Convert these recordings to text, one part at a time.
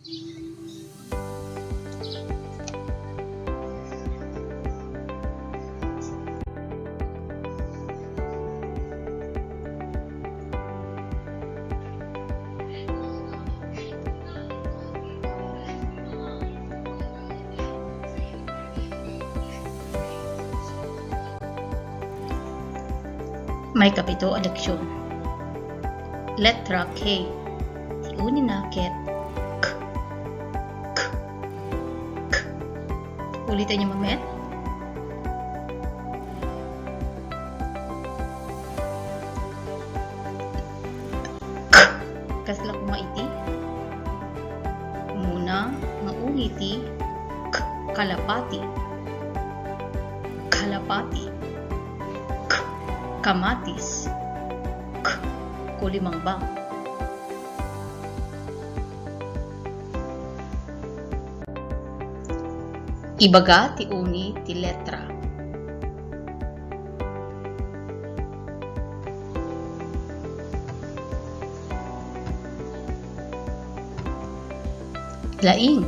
May kapito a leksyon. Letra K. Tiuni na ket K. K. K. Ulitin niyo mamet. K. Kasla ko maiti. Muna nga ungiti K. Kalapati. Kalapati. Kamatis. K. Kulimangbang. Ibaga ti uni ti letra. Laing.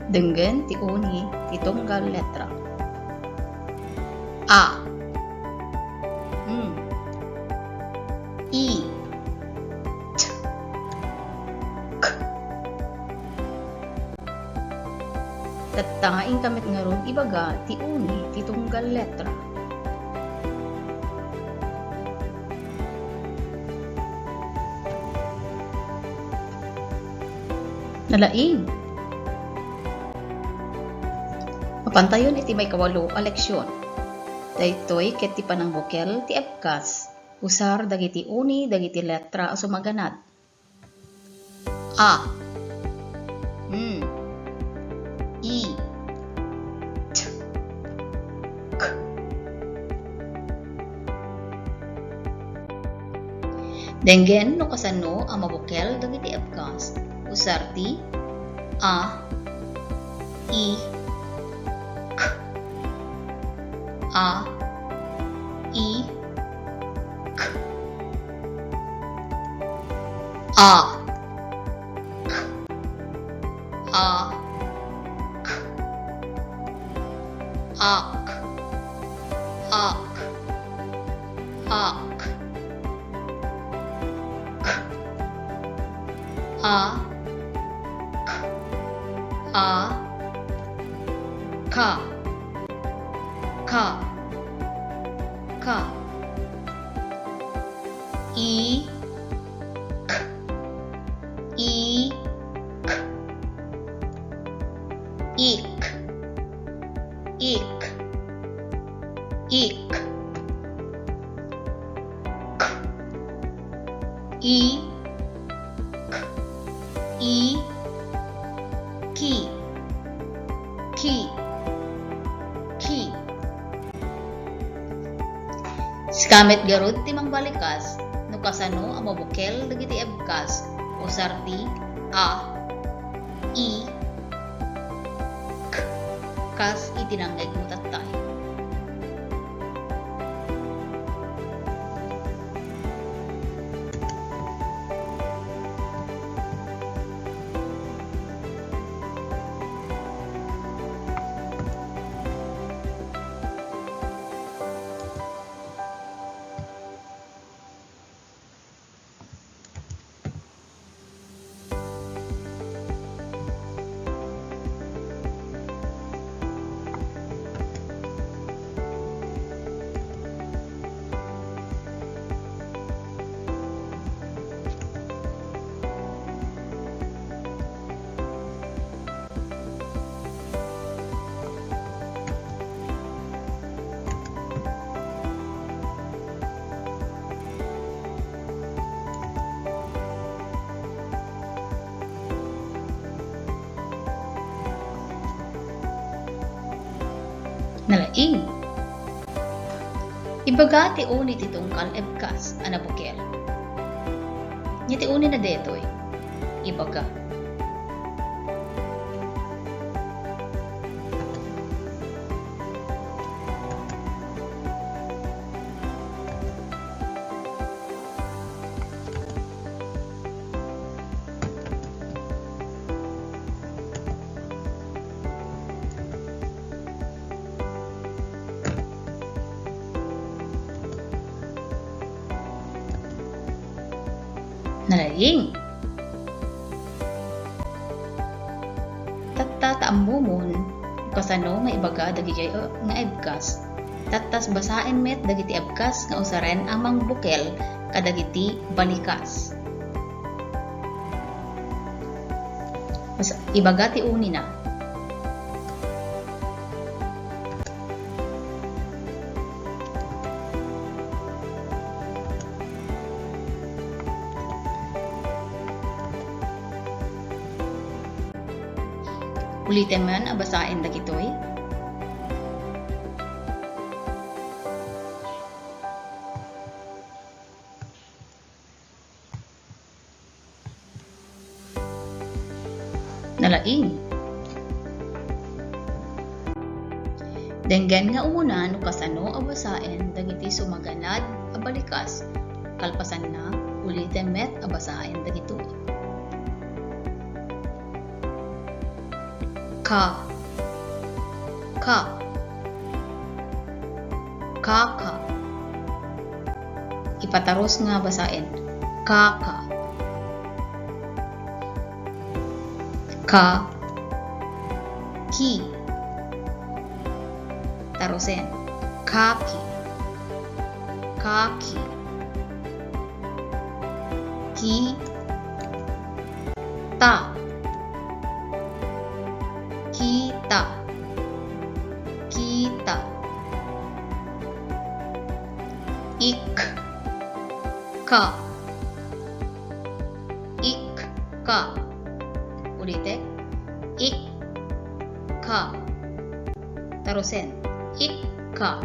Denggen ti uni ti tunggal letra. A. I. T. K. Tatangain kamit nga ron ibaga ti uni ti tunggal letra. Nalaing. Mapantayon iti may kawalo a leksyon. Daytoy ket ti panangbukel ti ebkas usar dagiti uni dagiti letra a sumaganad. A. I. T. K. Denggen no kasano ang mabukel dagiti ebkas usar ti A. I. K. A. I. K. A. K. A. K. Ak. Ak. Ak. K. A. K. A. Ka. Ka. Ka. I. K. I. K. Ik. Ik. Ik. K. I. K. I. Ki. Ki. Ki. Skamit garod ti mangbalikas no kasano ang mabukel dagiti ebkas usar ti A. I. K. Kas itinanggeg mo tatay. Nalaing. Ibaga ti uni ti tungkal ebkas a nabukel. Nya ti uni na detoy. Ibaga. Nalaing. Tatta taambumon kasano nga ibaga dagiti nga ebkas. Tattas basaen met dagiti ebkas nga usaren amang bukel kadagiti balikas. Ibaga ti uni na. Ulitin man abasain dagitoy. Nalaing. Denggan nga umunan no kasano abasain dagiti sumaganad a balikas. Kalpasan na ulitin met abasain dagito. Ka. Kaka. Ipataros nga basain. Kaka. Ka. Ki. Tarosin. Kaki. Kaki. Ki. Ta. Kita. Kita. Ik. Ka. Ik. Ka. Ulitin. Ik. Ka. Tarusin. Ik. Ka.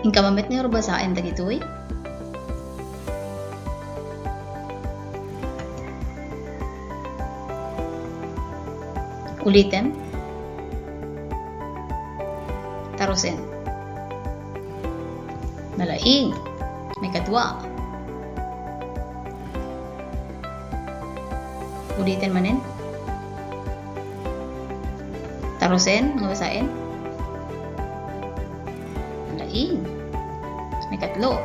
Ingka mamit nga basain dagitoy. Ulitin. Tarusin. Nalaing. May kadwa. Ulitin manin. Tarusin. Nga basain. Nalaing. May katlo.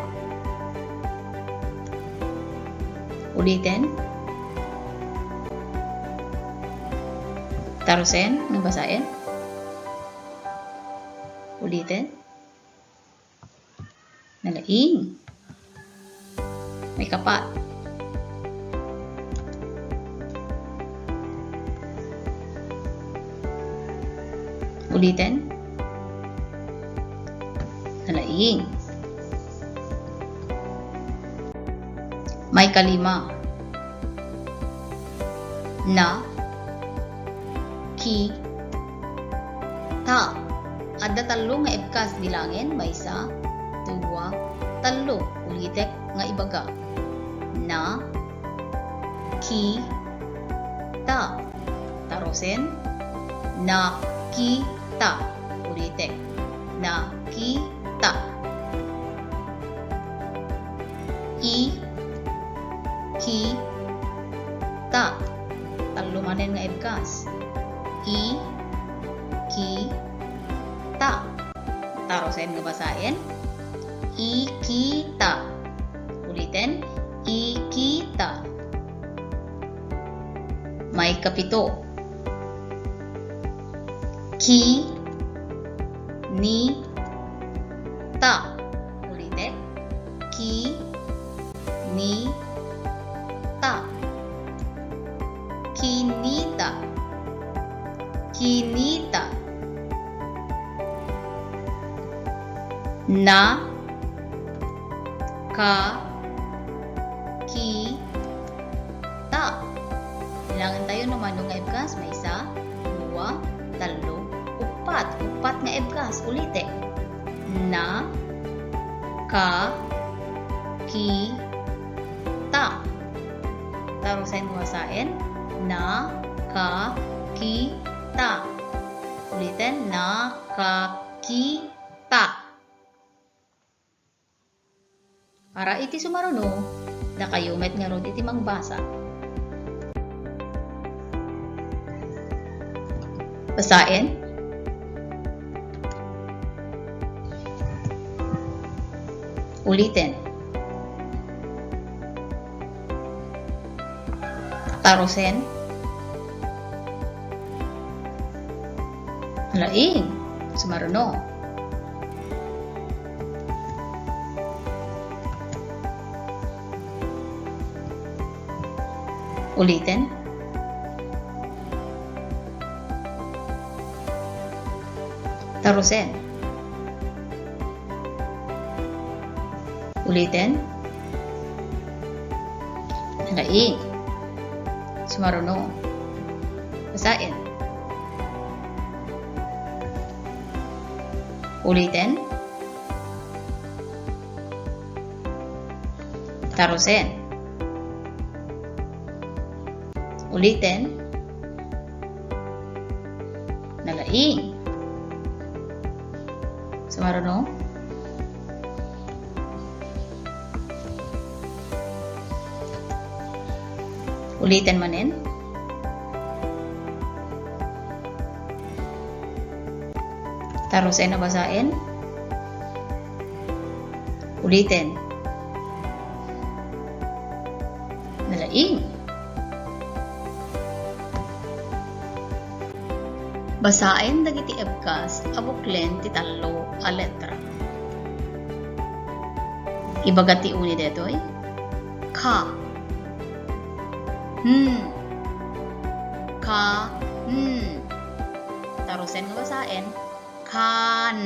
Ulitin. Tarusin, nga basain. Ulitin. Nalaing. May kapat. Ulitin. Nalaing. May kalima. Na. Ki. Ta. Adda talo nga ebkas bilangin may isa, duwa, talo. Ulitek nga ibaga. Na. Ki. Ta. Tarosin. Na. Ki. Ta. Ulitek. Na. Ki. Ta. I. Ki. Ta. Talo manen nga ebkas. I. Ki. Ta. Tarosin nga basain. Ikita. Ulitin. Ikita. May kapito. Ki. Ni. Ta. Ulitin. Ki. Ni. Ta. Kinita. Kinita. Na. Ka. Ki. Ta. Bilangan tayo naman ng ebkas. May isa, dua, talo, upat. Upat nga ebkas. Ulitin. Na. Ka. Ki. Ta. Tarusin mo basain. Na. Ka. Ki. Ta. Ulitin. Na. Ka. Ki. Ta. Para iti sumaruno, na kayo met nga rod iti mangbasa. Basain. Ulitin. Tarusin. Laing. Sumaruno. Ulitin. Tarusin. Ulitin. Laing. Sumaruno. Basain. Ulitin. Tarusin. Ulitin. Nalaing. Sumaruno. Ulitin manin. Tarusin na basain. Ulitin. Nalaing. Basain dagiti ebkas abuklen ti tallo a letra. Ibagat ti uni detoy. Ka. Ka. Tarusin nga basain. Kan.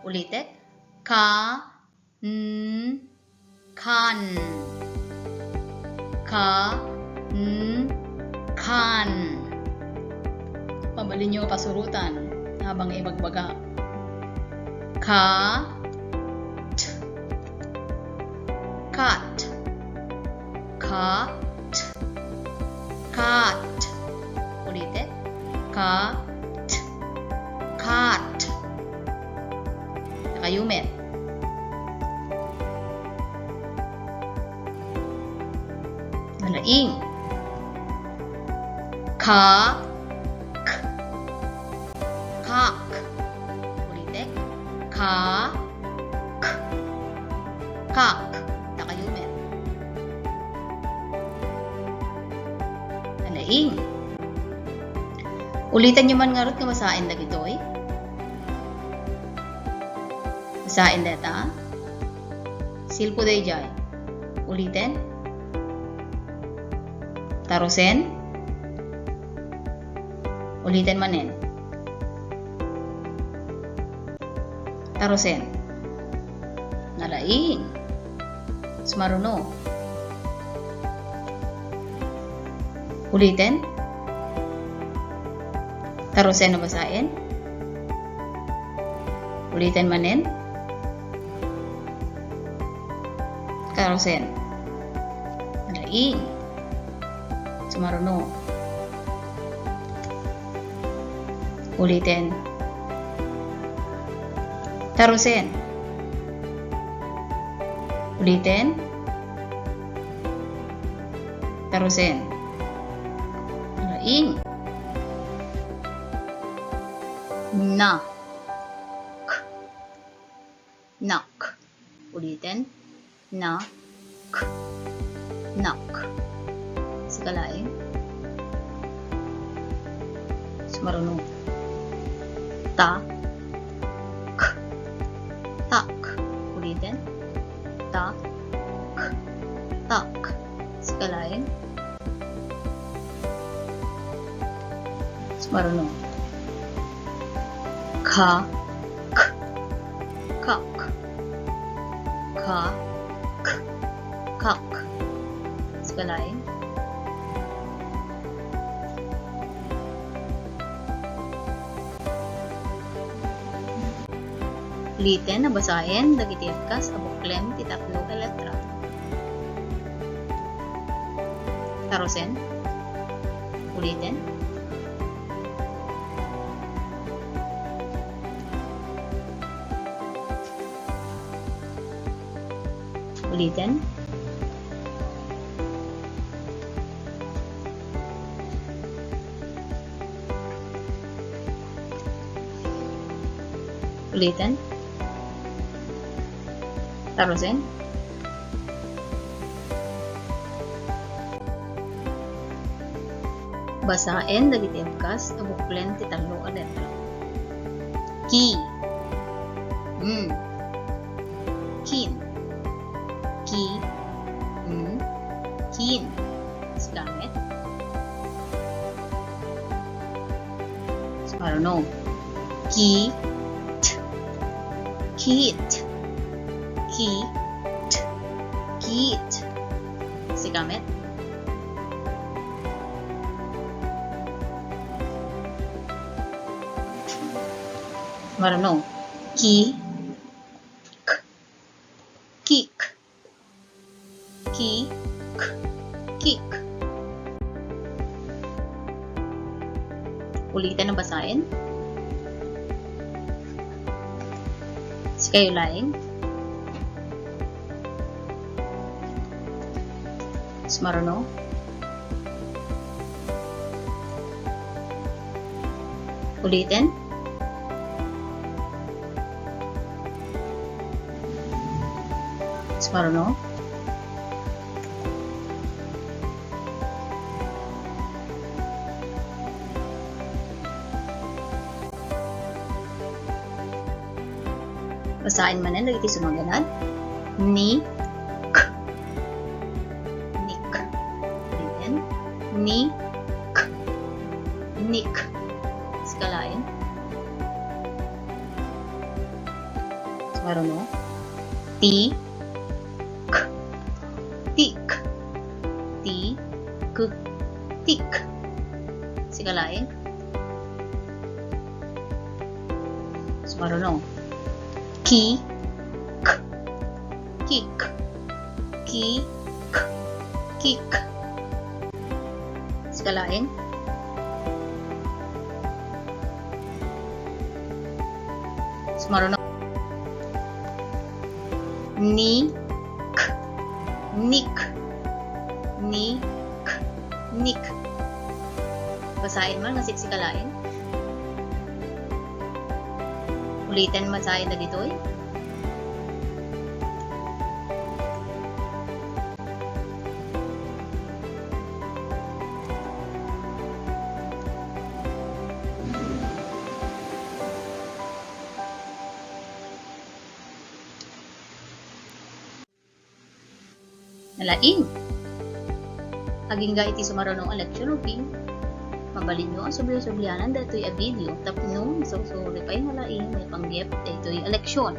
Ulitin. Ka. Kan. Ka. Kan. Pabalin nyo pasurutan habang ibagbaga. Ka. T. Kat. Ka. T. Kat. Ulitin. Ka. T. Kat. Nakayumit. Nalaing. Ka. K. Kak. Ulitin. Ka. K. Kak. Nakayumit. Nalaing. Ulitan nyo man nga rin masain na gitoy. Masain deta. Silpo day jay. Ulitin. Tarusin. Ulitin manin. Tarusin. Nalaing. Sumaruno. Ulitin. Tarusin na basain. Ulitin manin. Tarusin. Nalaing. Sumaruno. Ulitin. Tarusin. Ulitin. Tarusin. Nalaing. Na. K. Nak. Ulitin. Na. K. Nak. Sikalain. Sumaruno. Ta. K. Tak. Ulitin. Ta. K. Tak. Sikalain. Sumaruno. Ka. K. Kak. Ka. K. Kak. Sikalain. Ulitin na basahin dagiti ebkas abuklen ti tatlo a letra. Tarusin. Ulitin. Ulitin. Ulitin. Tarusin. Basain dagiti abkas abuklen ti tallo a letra. Ki. Kin. Ki. Kin. Gamit. So, I don't know. Ki. Kit. Kit. Kit. Si gamit. I don't know. Ki. Kik. Ki. Kik. Ulitin ang basahin. Si kayo laing. Smarano. Ulitin. Smarano. Basahin man yan, lagi iti sumaganad. Ni. K. Nik. Ulitin. Ni. K. Nik. Skalain. Smarano. Ti. K. Tik. Ti. K. Tik. Sigalain. Smarano. Ki. K. Kik. Ki. K. Kik. Skalain. Smarano. Ni. K. Nik. Ni. K. Nik. Basahin man nga siksikalain. Ulitin masahin na dito eh. Nalaing. Aging ga iti sumaranong eleksyon okay. Mabalin nyo ang subli-sublianan dato'y a video tapno so repay nalaing may pangyep dato'y eleksyon.